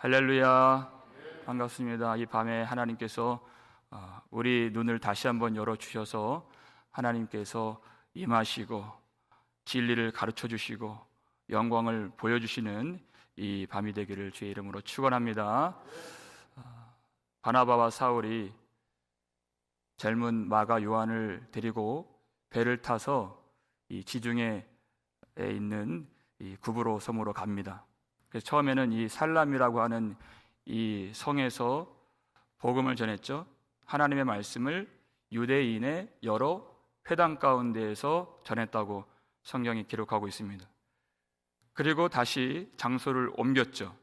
할렐루야, 반갑습니다. 이 밤에 하나님께서 우리 눈을 다시 한번 열어주셔서 하나님께서 임하시고 진리를 가르쳐주시고 영광을 보여주시는 이 밤이 되기를 주의 이름으로 축원합니다. 바나바와 사울이 젊은 마가 요한을 데리고 배를 타서 이 지중해에 있는 이 구브로 섬으로 갑니다. 그래서 처음에는 이 살람이라고 하는 이 성에서 복음을 전했죠. 하나님의 말씀을 유대인의 여러 회당 가운데에서 전했다고 성경이 기록하고 있습니다. 그리고 다시 장소를 옮겼죠.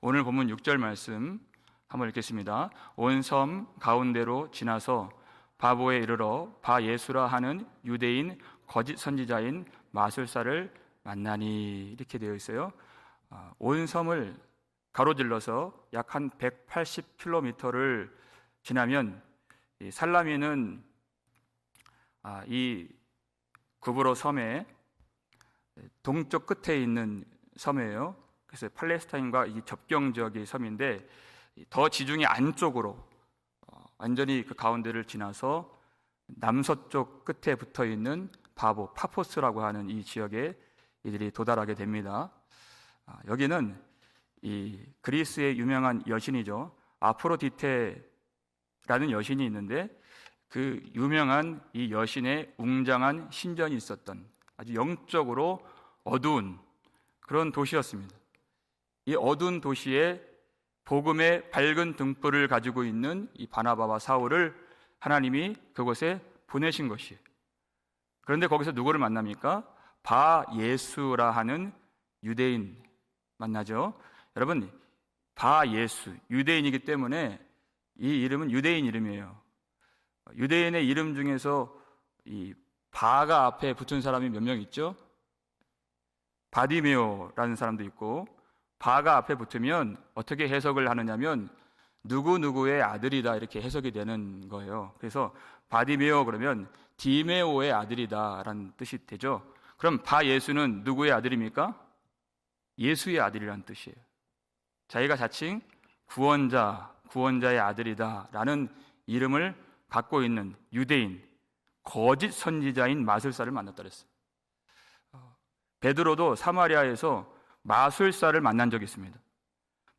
오늘 본문 6절 말씀 한번 읽겠습니다. 온 섬 가운데로 지나서 바보에 이르러 바 예수라 하는 유대인 거짓 선지자인 마술사를 만나니, 이렇게 되어 있어요. 온 섬을 가로질러서 약 한 180km를 지나면 이 살라미는 이 구브로 섬의 동쪽 끝에 있는 섬이에요. 그래서 팔레스타인과 이 접경 지역의 섬인데 더 지중해 안쪽으로 완전히 그 가운데를 지나서 남서쪽 끝에 붙어 있는 바보 파포스라고 하는 이 지역에 이들이 도달하게 됩니다. 여기는 이 그리스의 유명한 여신이죠. 아프로디테라는 여신이 있는데 그 유명한 이 여신의 웅장한 신전이 있었던 아주 영적으로 어두운 그런 도시였습니다. 이 어두운 도시에 복음의 밝은 등불을 가지고 있는 이 바나바와 사울을 하나님이 그곳에 보내신 것이에요. 그런데 거기서 누구를 만납니까? 바 예수라 하는 유대인 만나죠. 여러분, 바 예수, 유대인이기 때문에 이 이름은 유대인 이름이에요. 유대인의 이름 중에서 이 바가 앞에 붙은 사람이 몇 명 있죠? 바디메오라는 사람도 있고, 바가 앞에 붙으면 어떻게 해석을 하느냐면 누구누구의 아들이다, 이렇게 해석이 되는 거예요. 그래서 바디메오 그러면 디메오의 아들이다라는 뜻이 되죠. 그럼 바 예수는 누구의 아들입니까? 예수의 아들이라는 뜻이에요. 자기가 자칭 구원자의 아들이다라는 이름을 갖고 있는 유대인, 거짓 선지자인 마술사를 만났다 그랬어요. 베드로도 사마리아에서 마술사를 만난 적이 있습니다.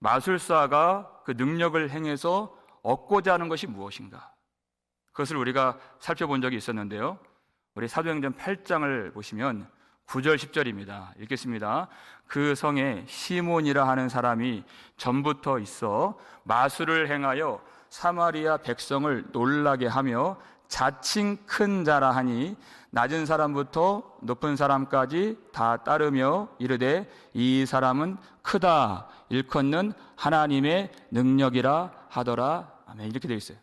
마술사가 그 능력을 행해서 얻고자 하는 것이 무엇인가? 그것을 우리가 살펴본 적이 있었는데요. 우리 사도행전 8장을 보시면 9절 10절입니다. 읽겠습니다. 그 성에 시몬이라 하는 사람이 전부터 있어 마술을 행하여 사마리아 백성을 놀라게 하며 자칭 큰 자라 하니 낮은 사람부터 높은 사람까지 다 따르며 이르되 이 사람은 크다 일컫는 하나님의 능력이라 하더라. 아멘. 이렇게 되어 있어요.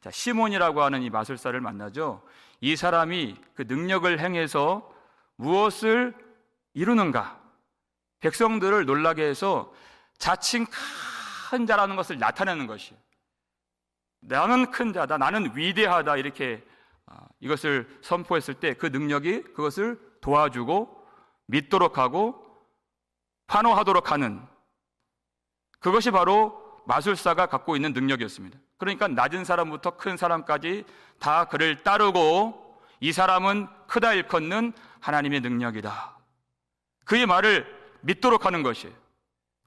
자, 시몬이라고 하는 이 마술사를 만나죠. 이 사람이 그 능력을 행해서 무엇을 이루는가? 백성들을 놀라게 해서 자칭 큰 자라는 것을 나타내는 것이에요. 나는 큰 자다, 나는 위대하다, 이렇게 이것을 선포했을 때 그 능력이 그것을 도와주고 믿도록 하고 환호하도록 하는, 그것이 바로 마술사가 갖고 있는 능력이었습니다. 그러니까 낮은 사람부터 큰 사람까지 다 그를 따르고 이 사람은 크다 일컫는 하나님의 능력이다, 그의 말을 믿도록 하는 것이에요.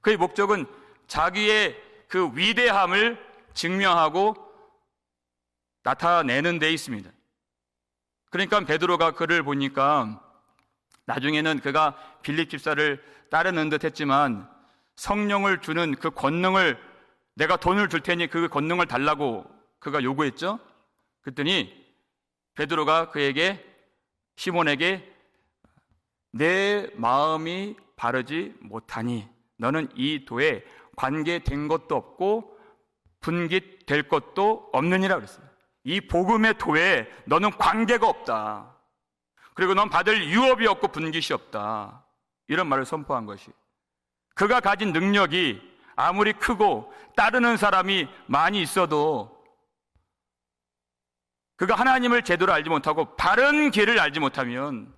그의 목적은 자기의 그 위대함을 증명하고 나타내는 데 있습니다. 그러니까 베드로가 그를 보니까 나중에는 그가 빌립 집사를 따르는 듯 했지만 성령을 주는 그 권능을, 내가 돈을 줄 테니 그 권능을 달라고 그가 요구했죠. 그랬더니 베드로가 그에게, 시몬에게, 내 마음이 바르지 못하니 너는 이 도에 관계된 것도 없고 분깃될 것도 없느니라 그랬어요. 이 복음의 도에 너는 관계가 없다. 그리고 넌 받을 유업이 없고 분깃이 없다. 이런 말을 선포한 것이, 그가 가진 능력이 아무리 크고 따르는 사람이 많이 있어도 그가 하나님을 제대로 알지 못하고 바른 길을 알지 못하면,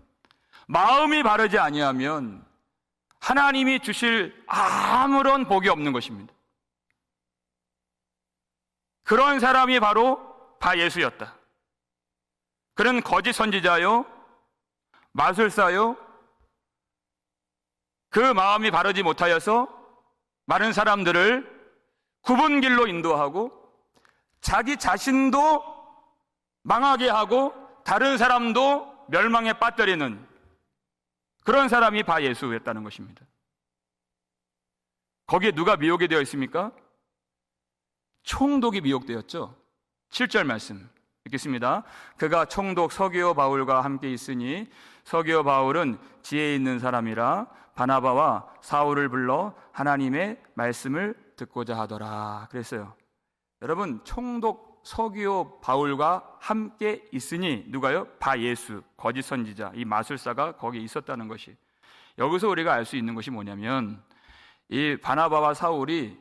마음이 바르지 아니하면 하나님이 주실 아무런 복이 없는 것입니다. 그런 사람이 바로 바 예수였다. 그는 거짓 선지자요, 마술사요, 그 마음이 바르지 못하여서 많은 사람들을 굽은 길로 인도하고 자기 자신도 망하게 하고 다른 사람도 멸망에 빠뜨리는 그런 사람이 바 예수였다는 것입니다. 거기에 누가 미혹이 되어 있습니까? 총독이 미혹되었죠. 7절 말씀 읽겠습니다. 그가 총독 서기오 바울과 함께 있으니 서기오 바울은 지혜 있는 사람이라 바나바와 사울을 불러 하나님의 말씀을 듣고자 하더라 그랬어요. 여러분, 총독 서기오 바울과 함께 있으니 누가요? 바 예수, 거짓 선지자, 이 마술사가 거기에 있었다는 것이, 여기서 우리가 알 수 있는 것이 뭐냐면, 이 바나바와 사울이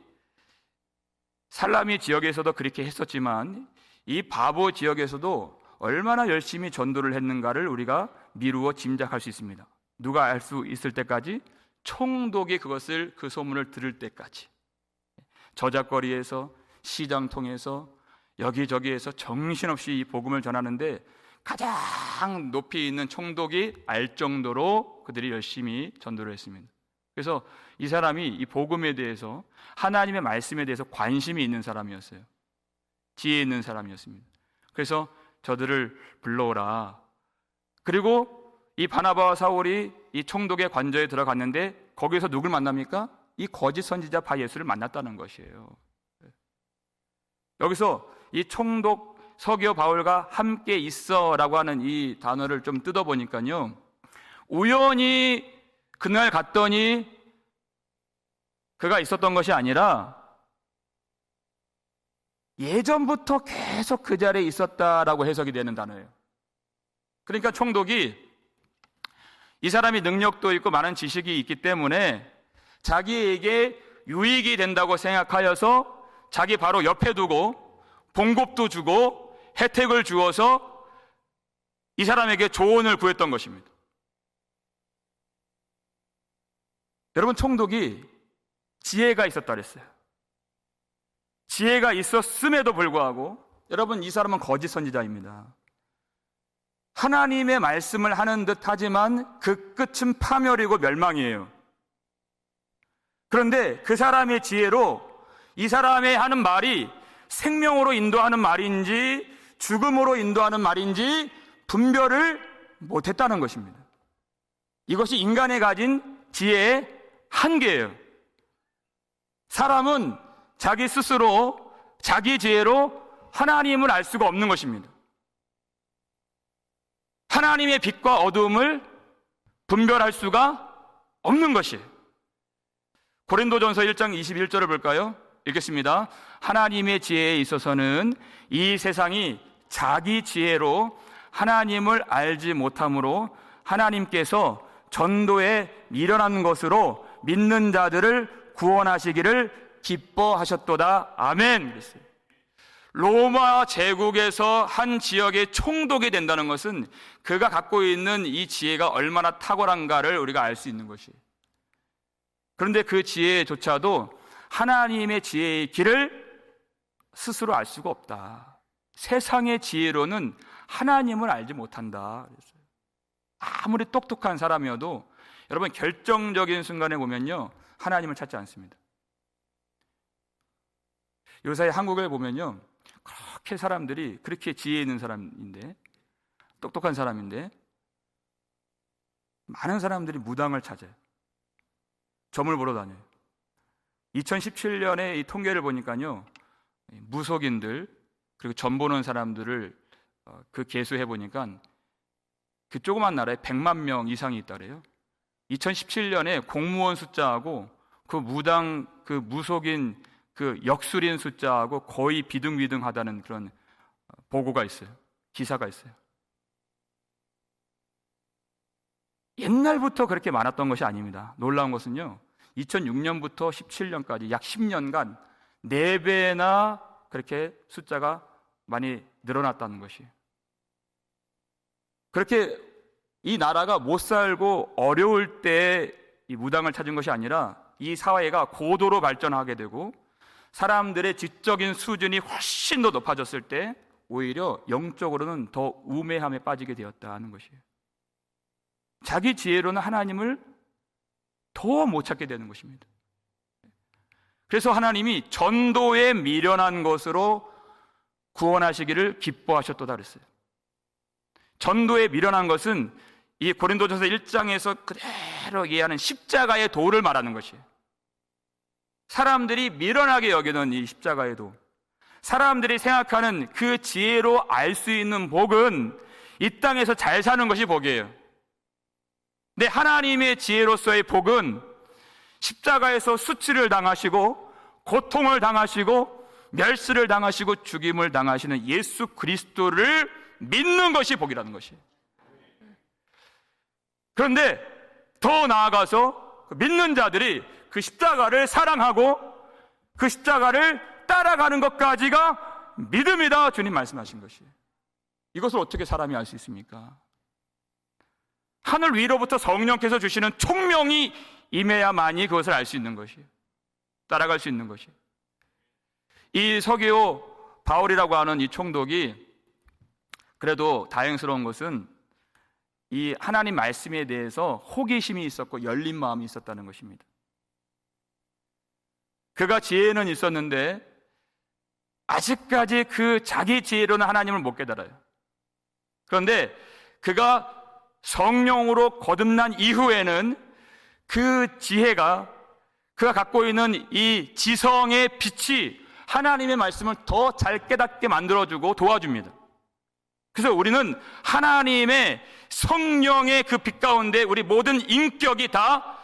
살라미 지역에서도 그렇게 했었지만 이 바보 지역에서도 얼마나 열심히 전도를 했는가를 우리가 미루어 짐작할 수 있습니다. 누가 알 수 있을 때까지? 총독이 그 소문을 들을 때까지. 저작거리에서, 시장통에서, 여기저기에서 정신없이 이 복음을 전하는데 가장 높이 있는 총독이 알 정도로 그들이 열심히 전도를 했습니다. 그래서 이 사람이 이 복음에 대해서, 하나님의 말씀에 대해서 관심이 있는 사람이었어요. 지혜 있는 사람이었습니다. 그래서 저들을 불러오라. 그리고 이 바나바와 사울이 이 총독의 관저에 들어갔는데 거기서 누굴 만납니까? 이 거짓 선지자 바 예수를 만났다는 것이에요. 여기서 이 총독 서기오 바울과 함께 있어라고 하는 이 단어를 좀 뜯어보니까요, 우연히 그날 갔더니 그가 있었던 것이 아니라 예전부터 계속 그 자리에 있었다라고 해석이 되는 단어예요. 그러니까 총독이 이 사람이 능력도 있고 많은 지식이 있기 때문에 자기에게 유익이 된다고 생각하여서 자기 바로 옆에 두고 봉급도 주고 혜택을 주어서 이 사람에게 조언을 구했던 것입니다. 여러분, 총독이 지혜가 있었다 그랬어요. 지혜가 있었음에도 불구하고, 여러분, 이 사람은 거짓 선지자입니다. 하나님의 말씀을 하는 듯 하지만 그 끝은 파멸이고 멸망이에요. 그런데 그 사람의 지혜로 이 사람의 하는 말이 생명으로 인도하는 말인지 죽음으로 인도하는 말인지 분별을 못했다는 것입니다. 이것이 인간이 가진 지혜의 한계예요. 사람은 자기 스스로, 자기 지혜로 하나님을 알 수가 없는 것입니다. 하나님의 빛과 어두움을 분별할 수가 없는 것이에요. 고린도전서 1장 21절을 볼까요? 읽겠습니다. 하나님의 지혜에 있어서는 이 세상이 자기 지혜로 하나님을 알지 못함으로 하나님께서 전도에 미련한 것으로 믿는 자들을 구원하시기를 기뻐하셨도다. 아멘. 그랬어요. 로마 제국에서 한 지역의 총독이 된다는 것은 그가 갖고 있는 이 지혜가 얼마나 탁월한가를 우리가 알 수 있는 것이에요. 그런데 그 지혜조차도 하나님의 지혜의 길을 스스로 알 수가 없다. 세상의 지혜로는 하나님을 알지 못한다. 그랬어요. 아무리 똑똑한 사람이어도 여러분, 결정적인 순간에 보면요, 하나님을 찾지 않습니다. 요새 한국에 보면요, 그렇게 사람들이, 그렇게 지혜 있는 사람인데, 똑똑한 사람인데, 많은 사람들이 무당을 찾아요. 점을 보러 다녀요. 2017년에 이 통계를 보니까요, 무속인들, 그리고 점 보는 사람들을 그 계수해 보니까 그 조그만 나라에 100만 명 이상이 있다래요. 2017년에 공무원 숫자하고 그 무당, 그 무속인, 그 역술인 숫자하고 거의 비등비등하다는 그런 보고가 있어요. 기사가 있어요. 옛날부터 그렇게 많았던 것이 아닙니다. 놀라운 것은요, 2006년부터 17년까지 약 10년간 4배나 그렇게 숫자가 많이 늘어났다는 것이에요. 그렇게 이 나라가 못 살고 어려울 때 이 무당을 찾은 것이 아니라 이 사회가 고도로 발전하게 되고 사람들의 지적인 수준이 훨씬 더 높아졌을 때 오히려 영적으로는 더 우매함에 빠지게 되었다는 것이에요. 자기 지혜로는 하나님을 더 못 찾게 되는 것입니다. 그래서 하나님이 전도에 미련한 것으로 구원하시기를 기뻐하셨도다 그랬어요. 전도에 미련한 것은 이 고린도전서 1장에서 그대로 이해하는 십자가의 도를 말하는 것이에요. 사람들이 미련하게 여기는 이 십자가의 도, 사람들이 생각하는 그 지혜로 알 수 있는 복은 이 땅에서 잘 사는 것이 복이에요. 근데 하나님의 지혜로서의 복은 십자가에서 수치를 당하시고 고통을 당하시고 멸시를 당하시고 죽임을 당하시는 예수 그리스도를 믿는 것이 복이라는 것이에요. 그런데 더 나아가서 믿는 자들이 그 십자가를 사랑하고 그 십자가를 따라가는 것까지가 믿음이다, 주님 말씀하신 것이에요. 이것을 어떻게 사람이 알 수 있습니까? 하늘 위로부터 성령께서 주시는 총명이 임해야만이 그것을 알 수 있는 것이에요. 따라갈 수 있는 것이에요. 이 서기오 바울이라고 하는 이 총독이 그래도 다행스러운 것은 이 하나님 말씀에 대해서 호기심이 있었고 열린 마음이 있었다는 것입니다. 그가 지혜는 있었는데 아직까지 그 자기 지혜로는 하나님을 못 깨달아요. 그런데 그가 성령으로 거듭난 이후에는 그 지혜가, 그가 갖고 있는 이 지성의 빛이 하나님의 말씀을 더 잘 깨닫게 만들어주고 도와줍니다. 그래서 우리는 하나님의 성령의 그 빛 가운데 우리 모든 인격이 다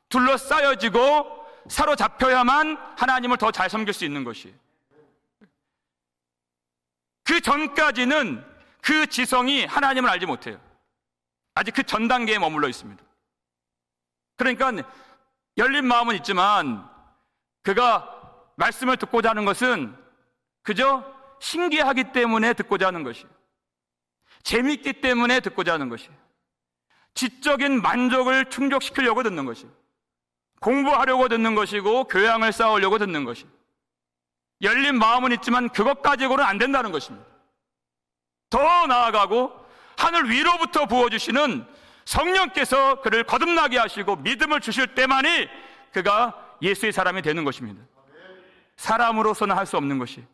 둘러싸여지고 사로잡혀야만 하나님을 더 잘 섬길 수 있는 것이에요. 그 전까지는 그 지성이 하나님을 알지 못해요. 아직 그 전 단계에 머물러 있습니다. 그러니까 열린 마음은 있지만 그가 말씀을 듣고자 하는 것은 그저 신기하기 때문에 듣고자 하는 것이에요. 재미있기 때문에 듣고자 하는 것이에요. 지적인 만족을 충족시키려고 듣는 것이에요. 공부하려고 듣는 것이고 교양을 쌓으려고 듣는 것이에요. 열린 마음은 있지만 그것 가지고는 안 된다는 것입니다. 더 나아가고 하늘 위로부터 부어주시는 성령께서 그를 거듭나게 하시고 믿음을 주실 때만이 그가 예수의 사람이 되는 것입니다. 사람으로서는 할 수 없는 것이.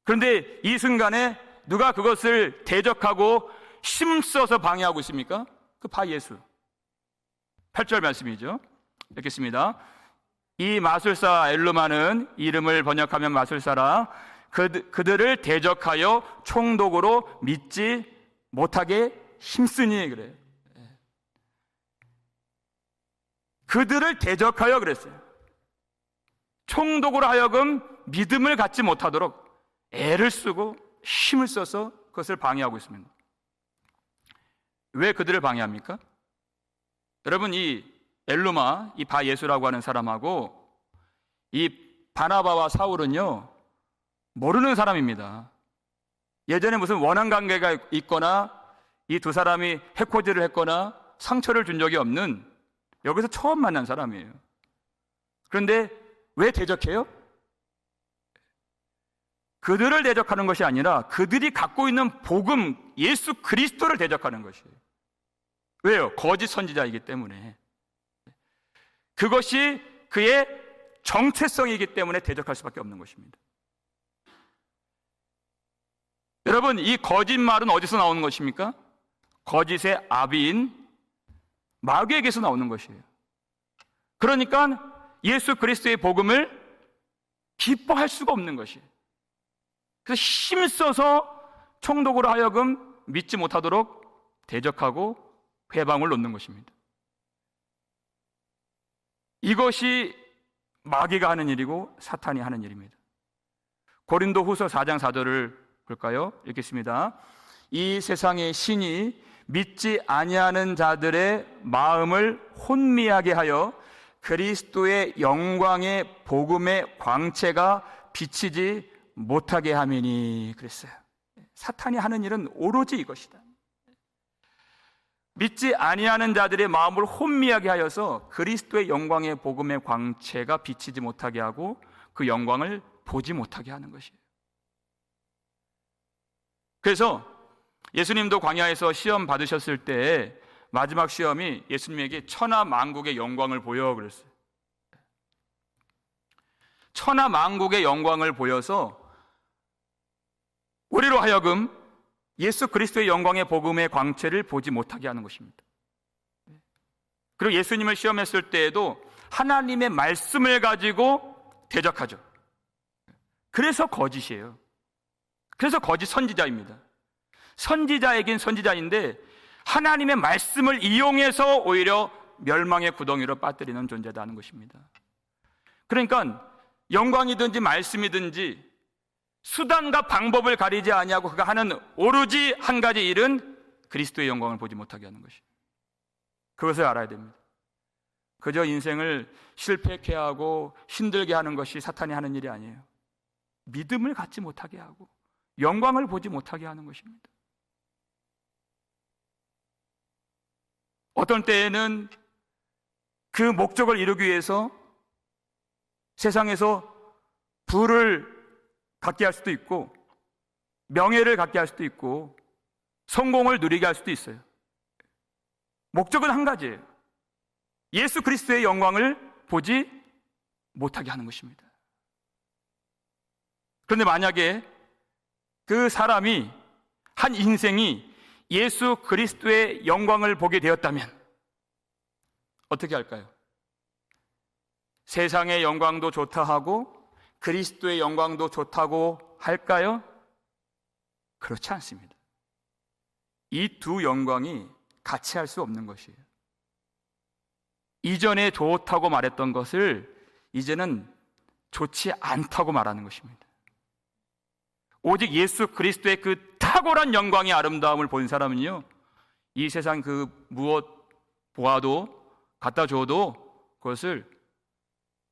그런데 이 순간에 누가 그것을 대적하고 힘써서 방해하고 있습니까? 그 바 예수. 8절 말씀이죠. 읽겠습니다. 이 마술사 엘루마는, 이름을 번역하면 마술사라, 그들을 대적하여 총독으로 믿지 못하게 힘쓰니, 그래요. 그들을 대적하여 그랬어요. 총독으로 하여금 믿음을 갖지 못하도록 애를 쓰고 힘을 써서 그것을 방해하고 있습니다. 왜 그들을 방해합니까? 여러분, 이 엘루마, 이 바 예수라고 하는 사람하고 이 바나바와 사울은요, 모르는 사람입니다. 예전에 무슨 원한 관계가 있거나 이 두 사람이 해코지를 했거나 상처를 준 적이 없는, 여기서 처음 만난 사람이에요. 그런데 왜 대적해요? 그들을 대적하는 것이 아니라 그들이 갖고 있는 복음, 예수 그리스도를 대적하는 것이에요. 왜요? 거짓 선지자이기 때문에. 그것이 그의 정체성이기 때문에 대적할 수밖에 없는 것입니다. 여러분, 이 거짓말은 어디서 나오는 것입니까? 거짓의 아비인 마귀에게서 나오는 것이에요. 그러니까 예수 그리스도의 복음을 기뻐할 수가 없는 것이에요. 그래서 힘써서 총독으로 하여금 믿지 못하도록 대적하고 회방을 놓는 것입니다. 이것이 마귀가 하는 일이고 사탄이 하는 일입니다. 고린도 후서 4장 4절을 볼까요? 읽겠습니다. 이 세상의 신이 믿지 아니하는 자들의 마음을 혼미하게 하여 그리스도의 영광의 복음의 광채가 비치지 못하게 함이니, 그랬어요. 사탄이 하는 일은 오로지 이것이다. 믿지 아니하는 자들의 마음을 혼미하게 하여서 그리스도의 영광의 복음의 광채가 비치지 못하게 하고 그 영광을 보지 못하게 하는 것이에요. 그래서 예수님도 광야에서 시험 받으셨을 때 마지막 시험이 예수님에게 천하 만국의 영광을 보여 그랬어요. 천하 만국의 영광을 보여서 우리로 하여금 예수 그리스도의 영광의 복음의 광채를 보지 못하게 하는 것입니다. 그리고 예수님을 시험했을 때에도 하나님의 말씀을 가지고 대적하죠. 그래서 거짓이에요. 그래서 거짓 선지자입니다. 선지자이긴 선지자인데 하나님의 말씀을 이용해서 오히려 멸망의 구덩이로 빠뜨리는 존재다 하는 것입니다. 그러니까 영광이든지 말씀이든지 수단과 방법을 가리지 아니하고 그가 하는 오로지 한 가지 일은 그리스도의 영광을 보지 못하게 하는 것이에요. 그것을 알아야 됩니다. 그저 인생을 실패케 하고 힘들게 하는 것이 사탄이 하는 일이 아니에요. 믿음을 갖지 못하게 하고 영광을 보지 못하게 하는 것입니다. 어떤 때에는 그 목적을 이루기 위해서 세상에서 부를 갖게 할 수도 있고 명예를 갖게 할 수도 있고 성공을 누리게 할 수도 있어요. 목적은 한 가지예요. 예수 그리스도의 영광을 보지 못하게 하는 것입니다. 그런데 만약에 그 사람이 한 인생이 예수 그리스도의 영광을 보게 되었다면 어떻게 할까요? 세상의 영광도 좋다 하고 그리스도의 영광도 좋다고 할까요? 그렇지 않습니다. 이 두 영광이 같이 할 수 없는 것이에요. 이전에 좋다고 말했던 것을 이제는 좋지 않다고 말하는 것입니다. 오직 예수 그리스도의 그 탁월한 영광의 아름다움을 본 사람은요, 이 세상 그 무엇 보아도 갖다 줘도 그것을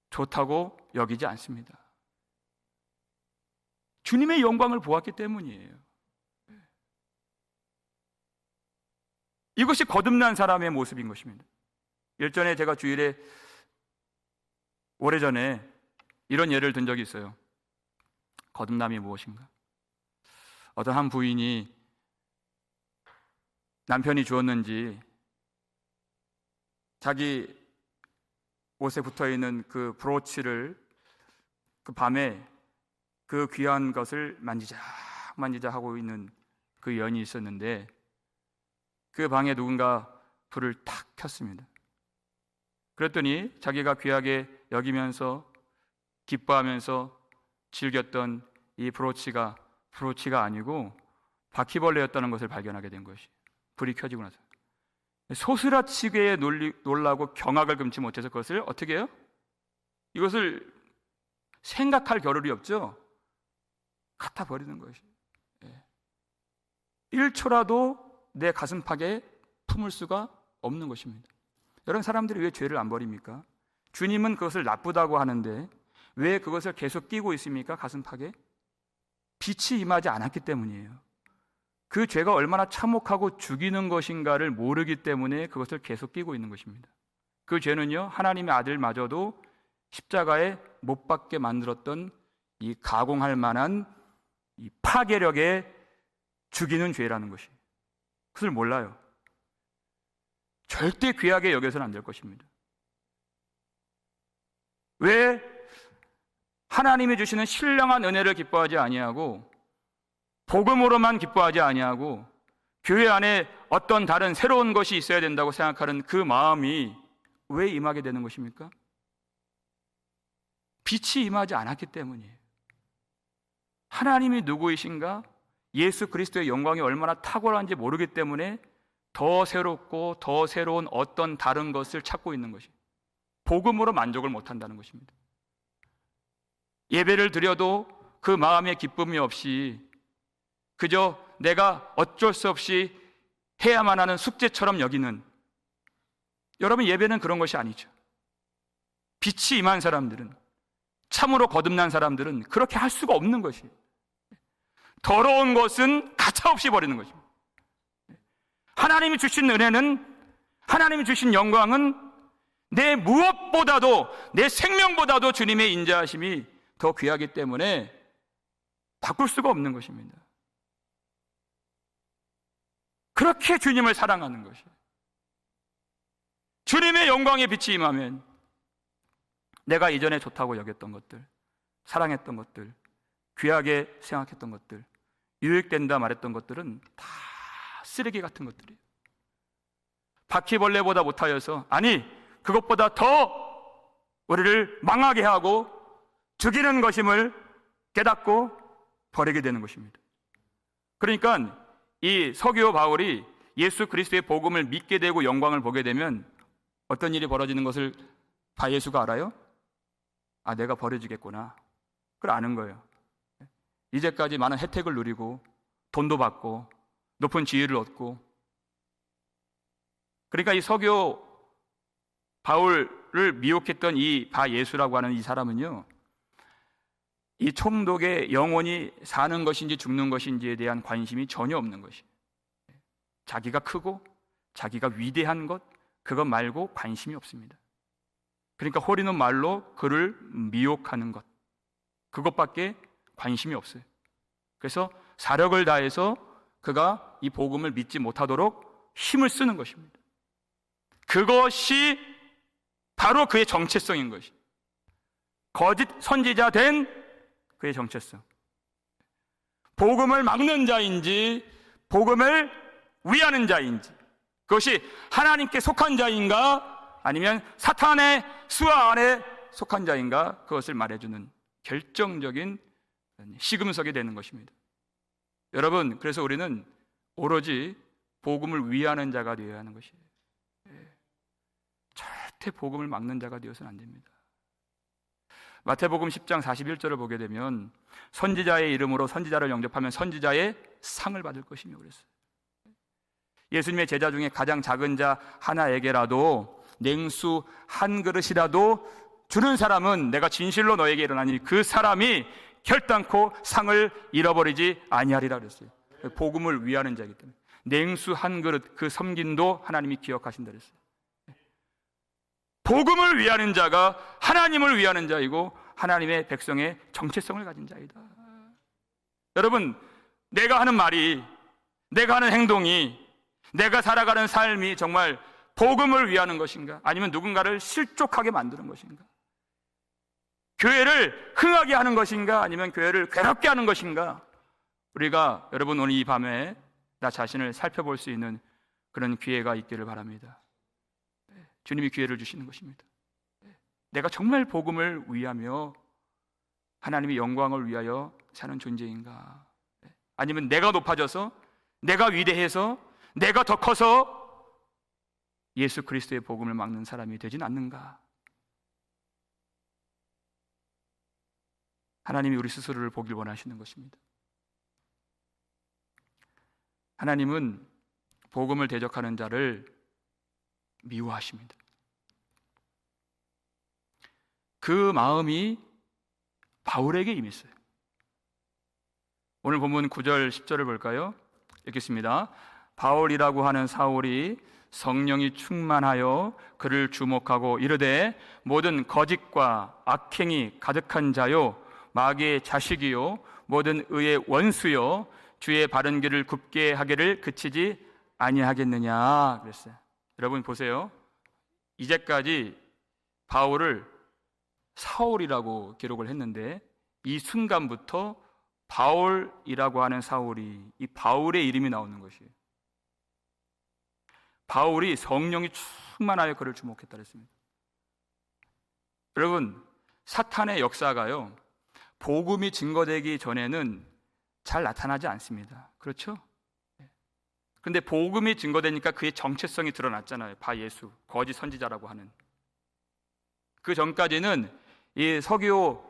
좋다고 여기지 않습니다. 주님의 영광을 보았기 때문이에요. 이것이 거듭난 사람의 모습인 것입니다. 일전에 제가 주일에 오래전에 이런 예를 든 적이 있어요. 거듭남이 무엇인가? 어떤 한 부인이 남편이 주었는지 자기 옷에 붙어있는 그 브로치를 그 밤에 그 귀한 것을 만지자 하고 있는 그 연이 있었는데 그 방에 누군가 불을 탁 켰습니다. 그랬더니 자기가 귀하게 여기면서 기뻐하면서 즐겼던 이 브로치가 아니고 바퀴벌레였다는 것을 발견하게 된 것이, 불이 켜지고 나서 소스라치게 놀라고 경악을 금치 못해서 그것을 어떻게 해요? 이것을 생각할 겨를이 없죠. 갖다 버리는 것이. 1초라도 내 가슴팍에 품을 수가 없는 것입니다. 여러분, 사람들이 왜 죄를 안 버립니까? 주님은 그것을 나쁘다고 하는데 왜 그것을 계속 끼고 있습니까? 가슴팍에? 빛이 임하지 않았기 때문이에요. 그 죄가 얼마나 참혹하고 죽이는 것인가를 모르기 때문에 그것을 계속 끼고 있는 것입니다. 그 죄는요, 하나님의 아들마저도 십자가에 못 박게 만들었던 이 가공할 만한 이 파괴력에 죽이는 죄라는 것이, 그것을 몰라요. 절대 귀하게 여겨서는 안 될 것입니다. 왜 하나님이 주시는 신령한 은혜를 기뻐하지 아니하고 복음으로만 기뻐하지 아니하고 교회 안에 어떤 다른 새로운 것이 있어야 된다고 생각하는 그 마음이 왜 임하게 되는 것입니까? 빛이 임하지 않았기 때문이에요. 하나님이 누구이신가? 예수 그리스도의 영광이 얼마나 탁월한지 모르기 때문에 더 새롭고 더 새로운 어떤 다른 것을 찾고 있는 것이, 복음으로 만족을 못한다는 것입니다. 예배를 드려도 그 마음의 기쁨이 없이 그저 내가 어쩔 수 없이 해야만 하는 숙제처럼 여기는, 여러분, 예배는 그런 것이 아니죠. 빛이 임한 사람들은, 참으로 거듭난 사람들은 그렇게 할 수가 없는 것이에요. 더러운 것은 가차없이 버리는 것입니다. 하나님이 주신 은혜는, 하나님이 주신 영광은 내 무엇보다도, 내 생명보다도 주님의 인자하심이 더 귀하기 때문에 바꿀 수가 없는 것입니다. 그렇게 주님을 사랑하는 것이에요. 주님의 영광의 빛이 임하면 내가 이전에 좋다고 여겼던 것들, 사랑했던 것들, 귀하게 생각했던 것들, 유익된다 말했던 것들은 다 쓰레기 같은 것들이에요. 바퀴벌레보다 못하여서, 아니 그것보다 더 우리를 망하게 하고 죽이는 것임을 깨닫고 버리게 되는 것입니다. 그러니까 이 서기오 바울이 예수 그리스도의 복음을 믿게 되고 영광을 보게 되면 어떤 일이 벌어지는 것을 바 예수가 알아요? 아, 내가 버려지겠구나. 그걸 아는 거예요. 이제까지 많은 혜택을 누리고 돈도 받고 높은 지위를 얻고, 그러니까 이 서기오 바울을 미혹했던 이 바 예수라고 하는 이 사람은요, 이 총독의 영혼이 사는 것인지 죽는 것인지에 대한 관심이 전혀 없는 것이에요. 자기가 크고 자기가 위대한 것, 그것 말고 관심이 없습니다. 그러니까 호리는 말로 그를 미혹하는 것, 그것밖에 관심이 없어요. 그래서 사력을 다해서 그가 이 복음을 믿지 못하도록 힘을 쓰는 것입니다. 그것이 바로 그의 정체성인 것이, 거짓 선지자 된 그의 정체성. 복음을 막는 자인지 복음을 위하는 자인지, 그것이 하나님께 속한 자인가 아니면 사탄의 수하 아래 속한 자인가, 그것을 말해주는 결정적인 시금석이 되는 것입니다. 여러분, 그래서 우리는 오로지 복음을 위하는 자가 되어야 하는 것이에요. 절대 복음을 막는 자가 되어서는 안 됩니다. 마태복음 10장 41절을 보게 되면 선지자의 이름으로 선지자를 영접하면 선지자의 상을 받을 것이며 그랬어요. 예수님의 제자 중에 가장 작은 자 하나에게라도 냉수 한 그릇이라도 주는 사람은 내가 진실로 너에게 이르나니 그 사람이 결단코 상을 잃어버리지 아니하리라 그랬어요. 복음을 위하는 자이기 때문에 냉수 한 그릇, 그 섬김도 하나님이 기억하신다 그랬어요. 복음을 위하는 자가 하나님을 위하는 자이고 하나님의 백성의 정체성을 가진 자이다. 여러분, 내가 하는 말이, 내가 하는 행동이, 내가 살아가는 삶이 정말 복음을 위하는 것인가? 아니면 누군가를 실족하게 만드는 것인가? 교회를 흥하게 하는 것인가? 아니면 교회를 괴롭게 하는 것인가? 우리가 여러분 오늘 이 밤에 나 자신을 살펴볼 수 있는 그런 기회가 있기를 바랍니다. 주님이 기회를 주시는 것입니다. 내가 정말 복음을 위하며 하나님의 영광을 위하여 사는 존재인가? 아니면 내가 높아져서, 내가 위대해서, 내가 더 커서 예수 그리스도의 복음을 막는 사람이 되진 않는가? 하나님이 우리 스스로를 보길 원하시는 것입니다. 하나님은 복음을 대적하는 자를 미워하십니다. 그 마음이 바울에게 임했어요. 오늘 본문 9절 10절을 볼까요? 읽겠습니다. 바울이라고 하는 사울이 성령이 충만하여 그를 주목하고 이르되 모든 거짓과 악행이 가득한 자요 마귀의 자식이요 모든 의의 원수요 주의 바른 길을 굽게 하기를 그치지 아니하겠느냐 그랬어요. 여러분 보세요. 이제까지 바울을 사울이라고 기록을 했는데 이 순간부터 바울이라고 하는 사울이, 이 바울의 이름이 나오는 것이에요. 바울이 성령이 충만하여 그를 주목했다 그랬습니다. 여러분, 사탄의 역사가요, 복음이 증거되기 전에는 잘 나타나지 않습니다. 그렇죠? 근데 복음이 증거되니까 그의 정체성이 드러났잖아요. 바 예수, 거짓 선지자라고 하는. 그 전까지는 이 서기오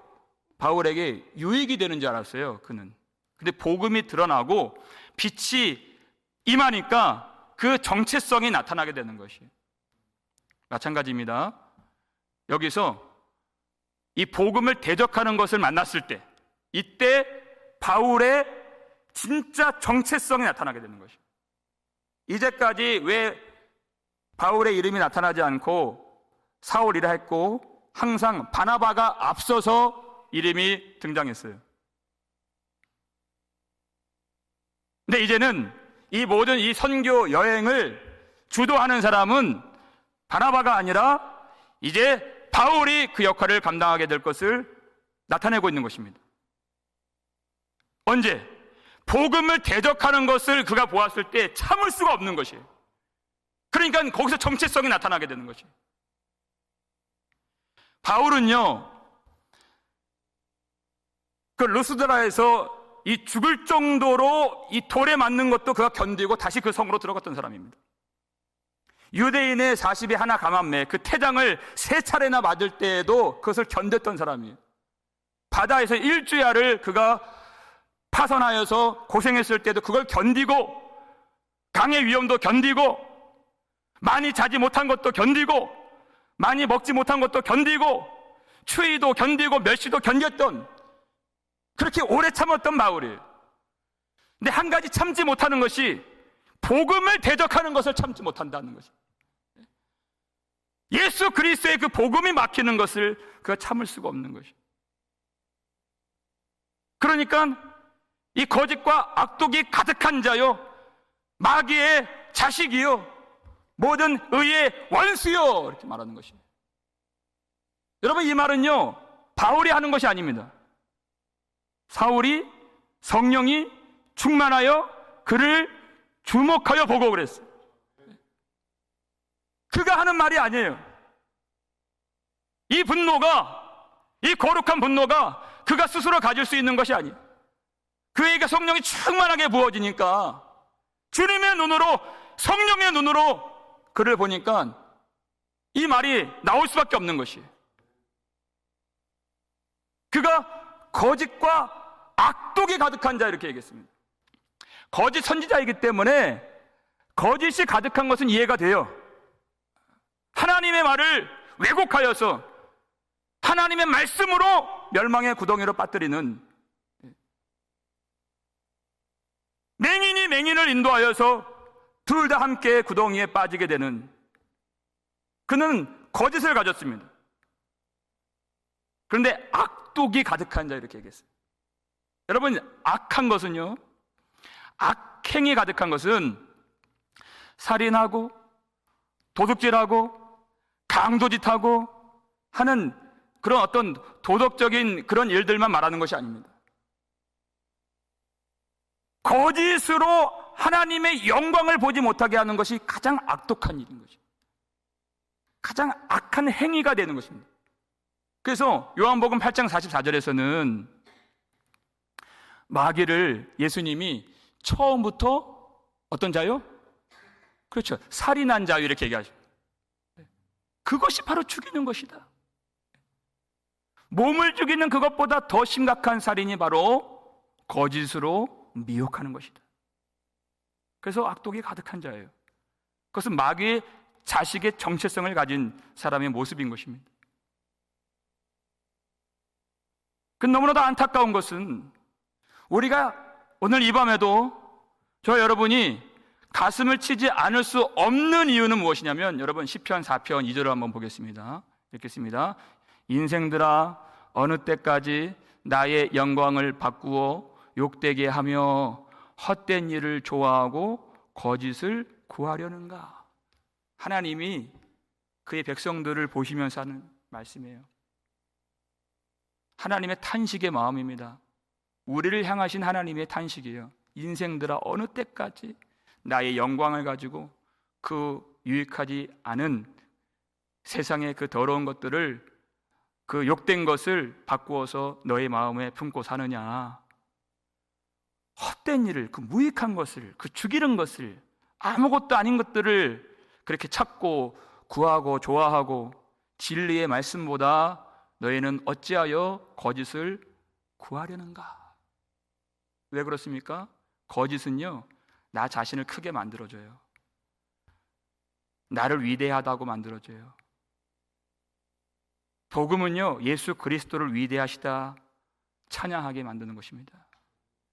바울에게 유익이 되는 줄 알았어요, 그는. 근데 복음이 드러나고 빛이 임하니까 그 정체성이 나타나게 되는 것이에요. 마찬가지입니다. 여기서 이 복음을 대적하는 것을 만났을 때, 이때 바울의 진짜 정체성이 나타나게 되는 것이에요. 이제까지 왜 바울의 이름이 나타나지 않고 사울이라 했고 항상 바나바가 앞서서 이름이 등장했어요. 근데 이제는 이 모든 이 선교 여행을 주도하는 사람은 바나바가 아니라 이제 바울이 그 역할을 감당하게 될 것을 나타내고 있는 것입니다. 언제? 복음을 대적하는 것을 그가 보았을 때 참을 수가 없는 것이에요. 그러니까 거기서 정체성이 나타나게 되는 것이에요. 바울은요, 그 루스드라에서 이 죽을 정도로 이 돌에 맞는 것도 그가 견디고 다시 그 성으로 들어갔던 사람입니다. 유대인의 40에 하나 감암매, 그 태장을 3차례나 맞을 때에도 그것을 견뎠던 사람이에요. 바다에서 일주야를 그가 파선하여서 고생했을 때도 그걸 견디고, 강의 위험도 견디고, 많이 자지 못한 것도 견디고, 많이 먹지 못한 것도 견디고, 추위도 견디고 멸시도 견뎠던, 그렇게 오래 참았던 바울이에요. 근데 한 가지 참지 못하는 것이 복음을 대적하는 것을 참지 못한다는 것이에요. 예수 그리스도의 그 복음이 막히는 것을 그가 참을 수가 없는 것이에요. 그러니까 이 거짓과 악독이 가득한 자요, 마귀의 자식이요, 모든 의의 원수요, 이렇게 말하는 것이에요. 여러분, 이 말은요, 바울이 하는 것이 아닙니다. 사울이 성령이 충만하여 그를 주목하여 보고 그랬어요. 그가 하는 말이 아니에요. 이 분노가, 이 거룩한 분노가 그가 스스로 가질 수 있는 것이 아니에요. 그에게 성령이 충만하게 부어지니까 주님의 눈으로, 성령의 눈으로 그를 보니까 이 말이 나올 수밖에 없는 것이에요. 그가 거짓과 악독이 가득한 자, 이렇게 얘기했습니다. 거짓 선지자이기 때문에 거짓이 가득한 것은 이해가 돼요. 하나님의 말을 왜곡하여서 하나님의 말씀으로 멸망의 구덩이로 빠뜨리는, 맹인이 맹인을 인도하여서 둘 다 함께 구덩이에 빠지게 되는, 그는 거짓을 가졌습니다. 그런데 악독이 가득한 자, 이렇게 얘기했어요. 여러분, 악한 것은요, 악행이 가득한 것은 살인하고 도둑질하고 강도짓하고 하는 그런 어떤 도덕적인 그런 일들만 말하는 것이 아닙니다. 거짓으로 하나님의 영광을 보지 못하게 하는 것이 가장 악독한 일인 것이죠. 가장 악한 행위가 되는 것입니다. 그래서 요한복음 8장 44절에서는 마귀를 예수님이 처음부터 어떤 자요? 그렇죠, 살인한 자요, 이렇게 얘기하죠. 그것이 바로 죽이는 것이다. 몸을 죽이는 그것보다 더 심각한 살인이 바로 거짓으로 미혹하는 것이다. 그래서 악독이 가득한 자예요. 그것은 마귀의 자식의 정체성을 가진 사람의 모습인 것입니다. 그 너무나도 안타까운 것은 우리가 오늘 이 밤에도 저 여러분이 가슴을 치지 않을 수 없는 이유는 무엇이냐면, 여러분 시편 4편 2절을 한번 보겠습니다. 읽겠습니다. 인생들아, 어느 때까지 나의 영광을 바꾸어 욕되게 하며 헛된 일을 좋아하고 거짓을 구하려는가. 하나님이 그의 백성들을 보시면서 하는 말씀이에요. 하나님의 탄식의 마음입니다. 우리를 향하신 하나님의 탄식이에요. 인생들아, 어느 때까지 나의 영광을 가지고 그 유익하지 않은 세상의 그 더러운 것들을, 그 욕된 것을 바꾸어서 너의 마음에 품고 사느냐. 헛된 일을, 그 무익한 것을, 그 죽이는 것을, 아무것도 아닌 것들을 그렇게 찾고 구하고 좋아하고 진리의 말씀보다 너희는 어찌하여 거짓을 구하려는가? 왜 그렇습니까? 거짓은요, 나 자신을 크게 만들어줘요. 나를 위대하다고 만들어줘요. 복음은요, 예수 그리스도를 위대하시다 찬양하게 만드는 것입니다.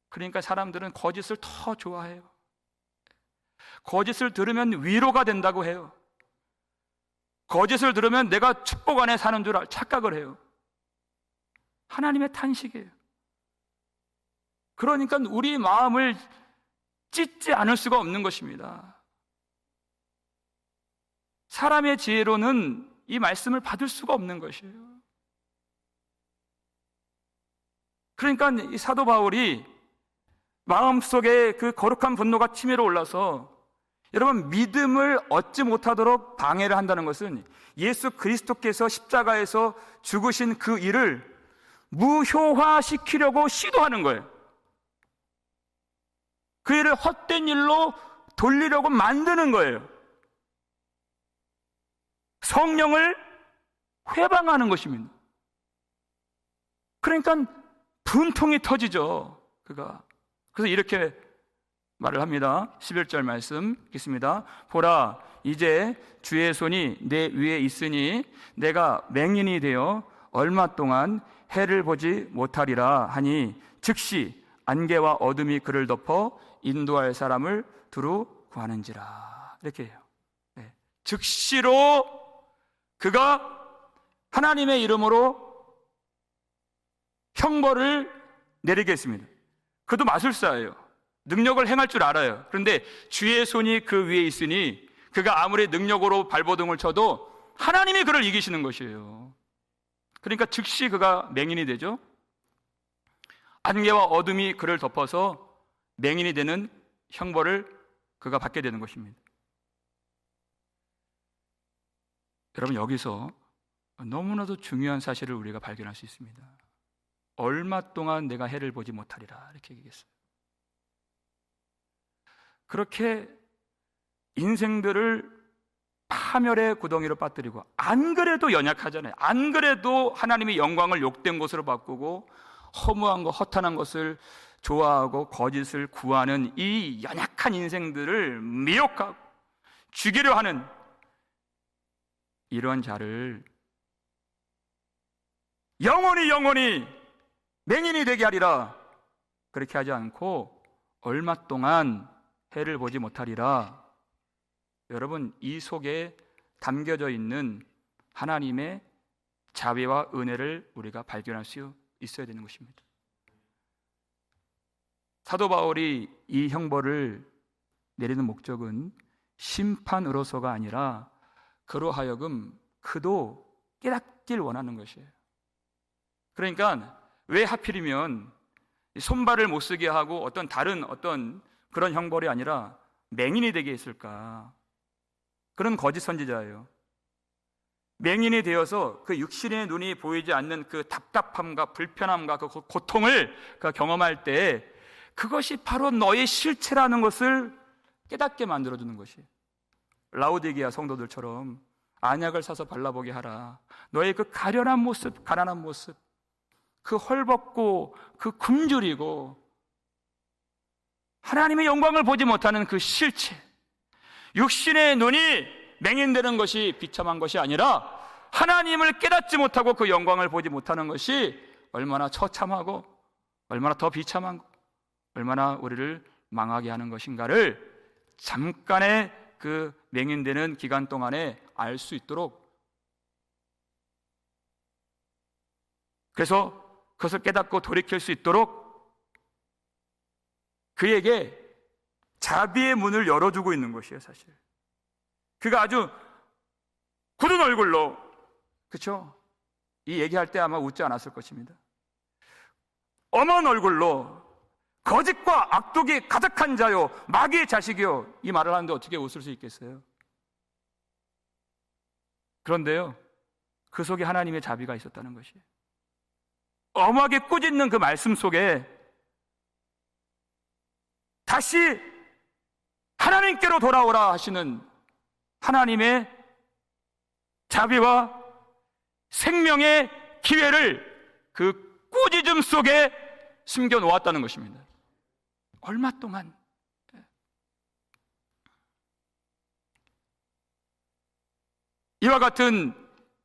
그러니까 사람들은 거짓을 더 좋아해요. 거짓을 들으면 위로가 된다고 해요. 거짓을 들으면 내가 축복 안에 사는 줄 착각을 해요. 하나님의 탄식이에요. 그러니까 우리 마음을 찢지 않을 수가 없는 것입니다. 사람의 지혜로는 이 말씀을 받을 수가 없는 것이에요. 그러니까 이 사도 바울이 마음속에 그 거룩한 분노가 치밀어 올라서, 여러분, 믿음을 얻지 못하도록 방해를 한다는 것은 예수 그리스도께서 십자가에서 죽으신 그 일을 무효화시키려고 시도하는 거예요. 그 일을 헛된 일로 돌리려고 만드는 거예요. 성령을 회방하는 것입니다. 그러니까 분통이 터지죠, 그가. 그래서 이렇게 말을 합니다. 11절 말씀 읽겠습니다. 보라, 이제 주의 손이 내 위에 있으니 내가 맹인이 되어 얼마 동안 해를 보지 못하리라 하니, 즉시 안개와 어둠이 그를 덮어 인도할 사람을 두루 구하는지라. 이렇게 해요. 네. 즉시로 그가 하나님의 이름으로 형벌을 내리겠습니다. 그도 마술사예요. 능력을 행할 줄 알아요. 그런데 주의 손이 그 위에 있으니 그가 아무리 능력으로 발버둥을 쳐도 하나님이 그를 이기시는 것이에요. 그러니까 즉시 그가 맹인이 되죠. 안개와 어둠이 그를 덮어서 맹인이 되는 형벌을 그가 받게 되는 것입니다. 여러분, 여기서 너무나도 중요한 사실을 우리가 발견할 수 있습니다. 얼마 동안 내가 해를 보지 못하리라, 이렇게 얘기했어요. 그렇게 인생들을 파멸의 구덩이로 빠뜨리고, 안 그래도 연약하잖아요. 안 그래도 하나님의 영광을 욕된 곳으로 바꾸고 허무한 것, 허탄한 것을 좋아하고 거짓을 구하는 이 연약한 인생들을 미혹하고 죽이려 하는 이러한 자를 영원히 맹인이 되게 하리라, 그렇게 하지 않고 얼마 동안 해를 보지 못하리라. 여러분, 이 속에 담겨져 있는 하나님의 자비와 은혜를 우리가 발견할 수 있어야 되는 것입니다. 사도 바울이 이 형벌을 내리는 목적은 심판으로서가 아니라 그로 하여금 그도 깨닫길 원하는 것이에요. 그러니까 왜 하필이면 손발을 못 쓰게 하고 어떤 다른 어떤 그런 형벌이 아니라 맹인이 되게 했을까? 그런 거짓 선지자예요. 맹인이 되어서 그 육신의 눈이 보이지 않는 그 답답함과 불편함과 그 고통을 경험할 때, 그것이 바로 너의 실체라는 것을 깨닫게 만들어주는 것이, 라오디게아 성도들처럼 안약을 사서 발라보게 하라. 너의 그 가련한 모습, 가난한 모습, 그 헐벗고 그 굶주리고 하나님의 영광을 보지 못하는 그 실체, 육신의 눈이 맹인되는 것이 비참한 것이 아니라 하나님을 깨닫지 못하고 그 영광을 보지 못하는 것이 얼마나 처참하고 얼마나 더 비참하고 얼마나 우리를 망하게 하는 것인가를 잠깐의 그 맹인되는 기간 동안에 알 수 있도록, 그래서 그것을 깨닫고 돌이킬 수 있도록 그에게 자비의 문을 열어주고 있는 것이에요. 사실 그가 아주 굳은 얼굴로, 그렇죠? 이 얘기할 때 아마 웃지 않았을 것입니다. 엄한 얼굴로 거짓과 악독이 가득한 자요, 마귀의 자식이요, 이 말을 하는데 어떻게 웃을 수 있겠어요? 그런데요, 그 속에 하나님의 자비가 있었다는 것이에요. 엄하게 꾸짖는 그 말씀 속에 다시 하나님께로 돌아오라 하시는 하나님의 자비와 생명의 기회를 그 꾸짖음 속에 숨겨 놓았다는 것입니다. 얼마 동안. 이와 같은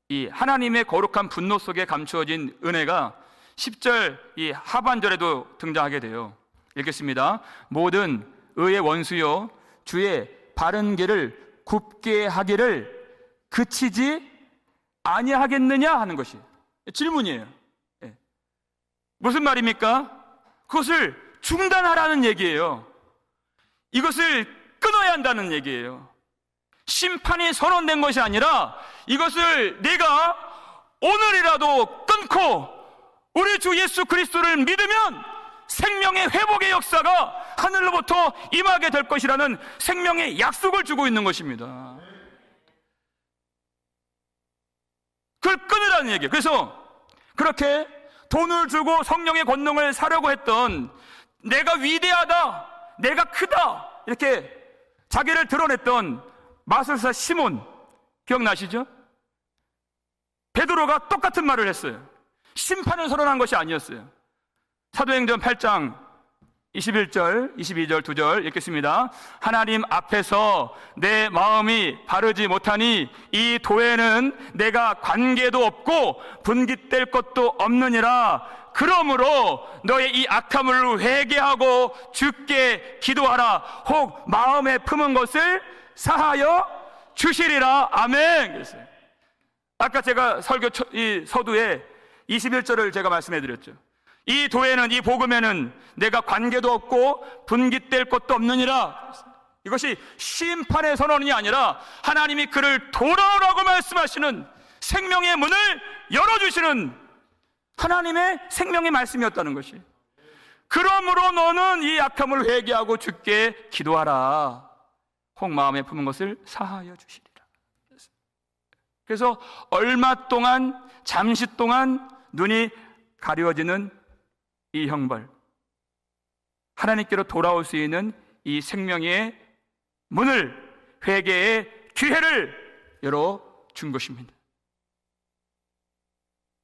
이 하나님의 거룩한 분노 속에 감추어진 은혜가 10절 이 하반절에도 등장하게 돼요. 읽겠습니다. 모든 의의 원수요, 주의 바른 길을 굽게 하기를 그치지 아니하겠느냐 하는 것이 질문이에요. 무슨 말입니까? 그것을 중단하라는 얘기예요. 이것을 끊어야 한다는 얘기예요. 심판이 선언된 것이 아니라 이것을 내가 오늘이라도 끊고 우리 주 예수 그리스도를 믿으면 생명의 회복의 역사가 하늘로부터 임하게 될 것이라는 생명의 약속을 주고 있는 것입니다. 그걸 끊으라는 얘기예요. 그래서 그렇게 돈을 주고 성령의 권능을 사려고 했던, 내가 위대하다, 내가 크다 이렇게 자기를 드러냈던 마술사 시몬 기억나시죠? 베드로가 똑같은 말을 했어요. 심판을 선언한 것이 아니었어요. 사도행전 8장 21절, 22절, 2절 읽겠습니다. 하나님 앞에서 내 마음이 바르지 못하니 이 도에는 내가 관계도 없고 분깃될 것도 없느니라. 그러므로 너의 이 악함을 회개하고 주께 기도하라. 혹 마음에 품은 것을 사하여 주시리라. 아멘. 그랬어요. 아까 제가 이 서두에 21절을 제가 말씀해 드렸죠. 이 도에는, 이 복음에는 내가 관계도 없고 분깃될 것도 없느니라. 이것이 심판의 선언이 아니라 하나님이 그를 돌아오라고 말씀하시는 생명의 문을 열어주시는 하나님의 생명의 말씀이었다는 것이. 그러므로 너는 이 악함을 회개하고 주께 기도하라. 혹 마음에 품은 것을 사하여 주시리라. 그래서 얼마 동안, 잠시 동안 눈이 가려지는 이 형벌, 하나님께로 돌아올 수 있는 이 생명의 문을, 회개의 기회를 열어준 것입니다.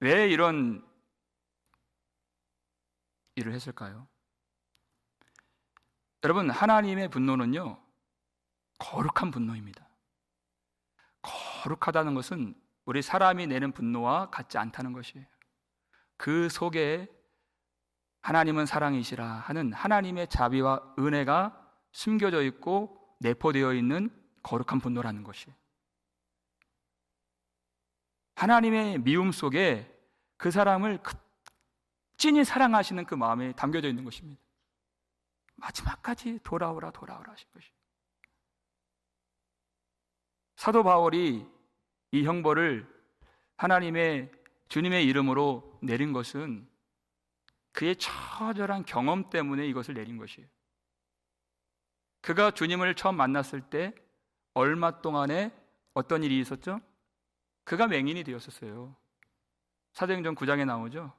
왜 이런 일을 했을까요? 여러분, 하나님의 분노는요, 거룩한 분노입니다. 거룩하다는 것은 우리 사람이 내는 분노와 같지 않다는 것이에요. 그 속에 하나님은 사랑이시라 하는 하나님의 자비와 은혜가 숨겨져 있고 내포되어 있는 거룩한 분노라는 것이에요. 하나님의 미움 속에 그 사람을 찐히 사랑하시는 그 마음에 담겨져 있는 것입니다. 마지막까지 돌아오라 하신 것이에요. 사도 바울이 이 형벌을 주님의 이름으로 내린 것은 그의 처절한 경험 때문에 이것을 내린 것이에요. 그가 주님을 처음 만났을 때 얼마 동안에 어떤 일이 있었죠? 그가 맹인이 되었었어요. 사도행전 9장에 나오죠.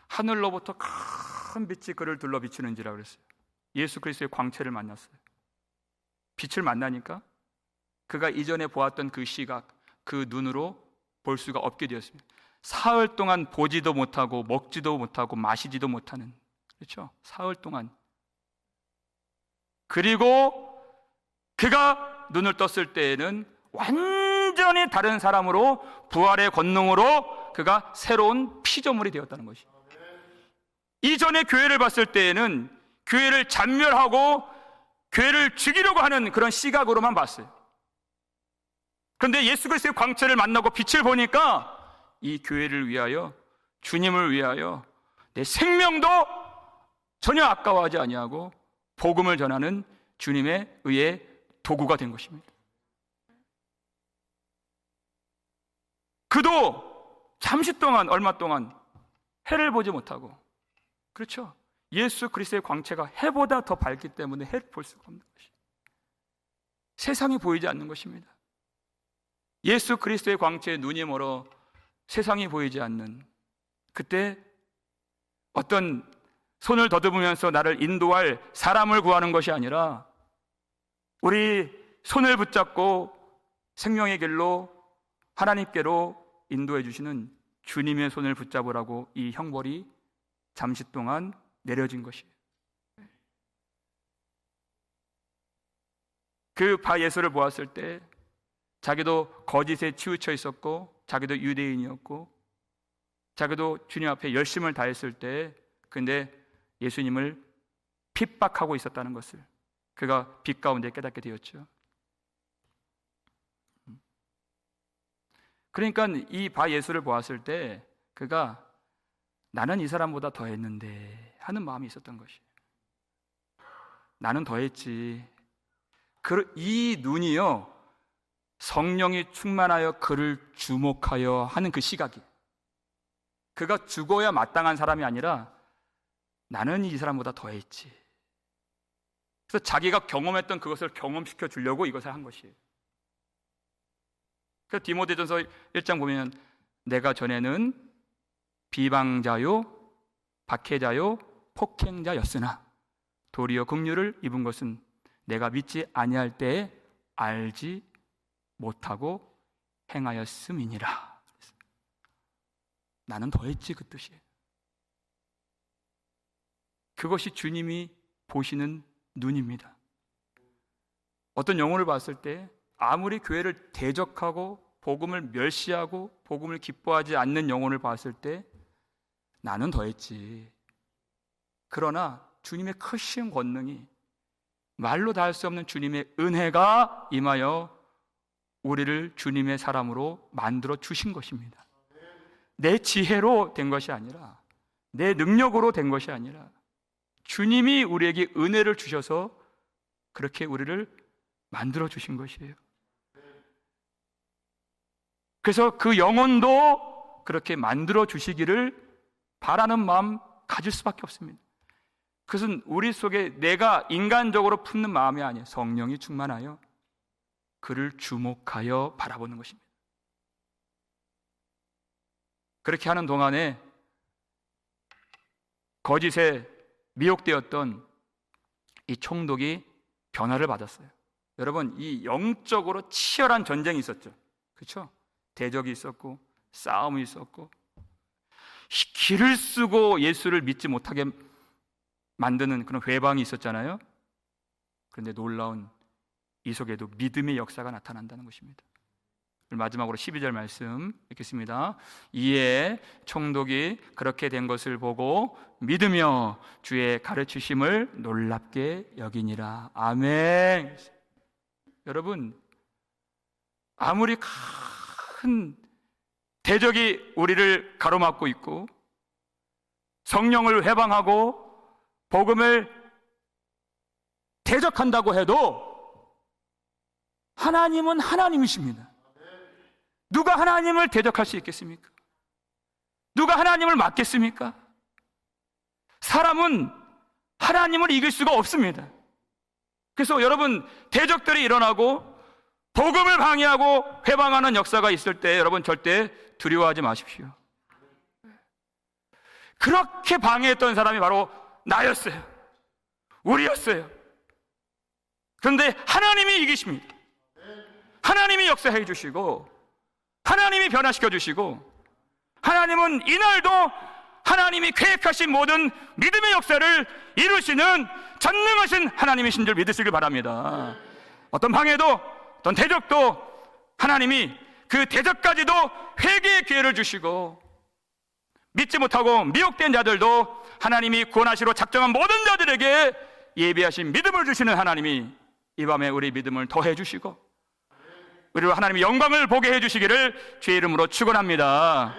하늘로부터 큰 빛이 그를 둘러 비추는지라 그랬어요. 예수 그리스도의 광채를 만났어요. 빛을 만나니까 그가 이전에 보았던 그 시각, 그 눈으로 볼 수가 없게 되었습니다. 사흘 동안 보지도 못하고 먹지도 못하고 마시지도 못하는, 그렇죠? 사흘 동안. 그리고 그가 눈을 떴을 때에는 완전히 다른 사람으로 부활의 권능으로 그가 새로운 피조물이 되었다는 것이. 이전에 교회를 봤을 때에는 교회를 잔멸하고 교회를 죽이려고 하는 그런 시각으로만 봤어요. 그런데 예수 그리스도의 광채를 만나고 빛을 보니까 이 교회를 위하여, 주님을 위하여 내 생명도 전혀 아까워하지 아니하고 복음을 전하는 주님의 의의 도구가 된 것입니다. 그도 잠시 동안, 얼마 동안 해를 보지 못하고, 그렇죠? 예수 그리스도의 광채가 해보다 더 밝기 때문에 해를 볼 수가 없는 것입니다. 세상이 보이지 않는 것입니다. 예수 그리스도의 광채에 눈이 멀어 세상이 보이지 않는 그때 어떤 손을 더듬으면서 나를 인도할 사람을 구하는 것이 아니라 우리 손을 붙잡고 생명의 길로 하나님께로 인도해 주시는 주님의 손을 붙잡으라고 이 형벌이 잠시 동안 내려진 것이에요. 그 바 예수를 보았을 때 자기도 거짓에 치우쳐 있었고, 자기도 유대인이었고, 자기도 주님 앞에 열심을 다했을 때, 근데 예수님을 핍박하고 있었다는 것을 그가 빛 가운데 깨닫게 되었죠. 그러니까 이 바 예수를 보았을 때 그가 나는 이 사람보다 더했는데 하는 마음이 있었던 것이에요. 나는 더했지. 이 눈이요, 성령이 충만하여 그를 주목하여 하는 그 시각이, 그가 죽어야 마땅한 사람이 아니라 나는 이 사람보다 더했지. 그래서 자기가 경험했던 그것을 경험시켜 주려고 이것을 한 것이에요. 그래서 디모데전서 1장 보면 내가 전에는 비방자요 박해자요 폭행자였으나 도리어 긍휼을 입은 것은 내가 믿지 아니할 때에 알지 못하고 행하였음이니라. 나는 더했지, 그 뜻이에요. 그것이 주님이 보시는 눈입니다. 어떤 영혼을 봤을 때 아무리 교회를 대적하고 복음을 멸시하고 복음을 기뻐하지 않는 영혼을 봤을 때 나는 더했지. 그러나 주님의 크신 권능이, 말로 다 할 수 없는 주님의 은혜가 임하여 우리를 주님의 사람으로 만들어 주신 것입니다. 내 지혜로 된 것이 아니라, 내 능력으로 된 것이 아니라 주님이 우리에게 은혜를 주셔서 그렇게 우리를 만들어 주신 것이에요. 그래서 그 영혼도 그렇게 만들어 주시기를 바라는 마음 가질 수밖에 없습니다. 그것은 우리 속에 내가 인간적으로 품는 마음이 아니에요. 성령이 충만하여 그를 주목하여 바라보는 것입니다. 그렇게 하는 동안에 거짓에 미혹되었던 이 총독이 변화를 받았어요. 여러분, 이 영적으로 치열한 전쟁이 있었죠. 그렇죠? 대적이 있었고 싸움이 있었고 길을 쓰고 예수를 믿지 못하게 만드는 그런 회방이 있었잖아요. 그런데 놀라운 이 속에도 믿음의 역사가 나타난다는 것입니다. 마지막으로 12절 말씀 읽겠습니다. 이에 총독이 그렇게 된 것을 보고 믿으며 주의 가르치심을 놀랍게 여기니라. 아멘. 여러분, 아무리 큰 대적이 우리를 가로막고 있고 성령을 회방하고 복음을 대적한다고 해도 하나님은 하나님이십니다. 누가 하나님을 대적할 수 있겠습니까? 누가 하나님을 막겠습니까? 사람은 하나님을 이길 수가 없습니다. 그래서 여러분, 대적들이 일어나고 복음을 방해하고 회방하는 역사가 있을 때 여러분 절대 두려워하지 마십시오. 그렇게 방해했던 사람이 바로 나였어요. 우리였어요. 그런데 하나님이 이기십니다. 하나님이 역사해 주시고 하나님이 변화시켜 주시고 하나님은 이날도 하나님이 계획하신 모든 믿음의 역사를 이루시는 전능하신 하나님이신 줄 믿으시길 바랍니다. 어떤 방해도 어떤 대적도 하나님이 그 대적까지도 회개의 기회를 주시고 믿지 못하고 미혹된 자들도 하나님이 구원하시러 작정한 모든 자들에게 예비하신 믿음을 주시는 하나님이 이 밤에 우리 믿음을 더해 주시고 우리로 하나님의 영광을 보게 해 주시기를 주의 이름으로 축원합니다.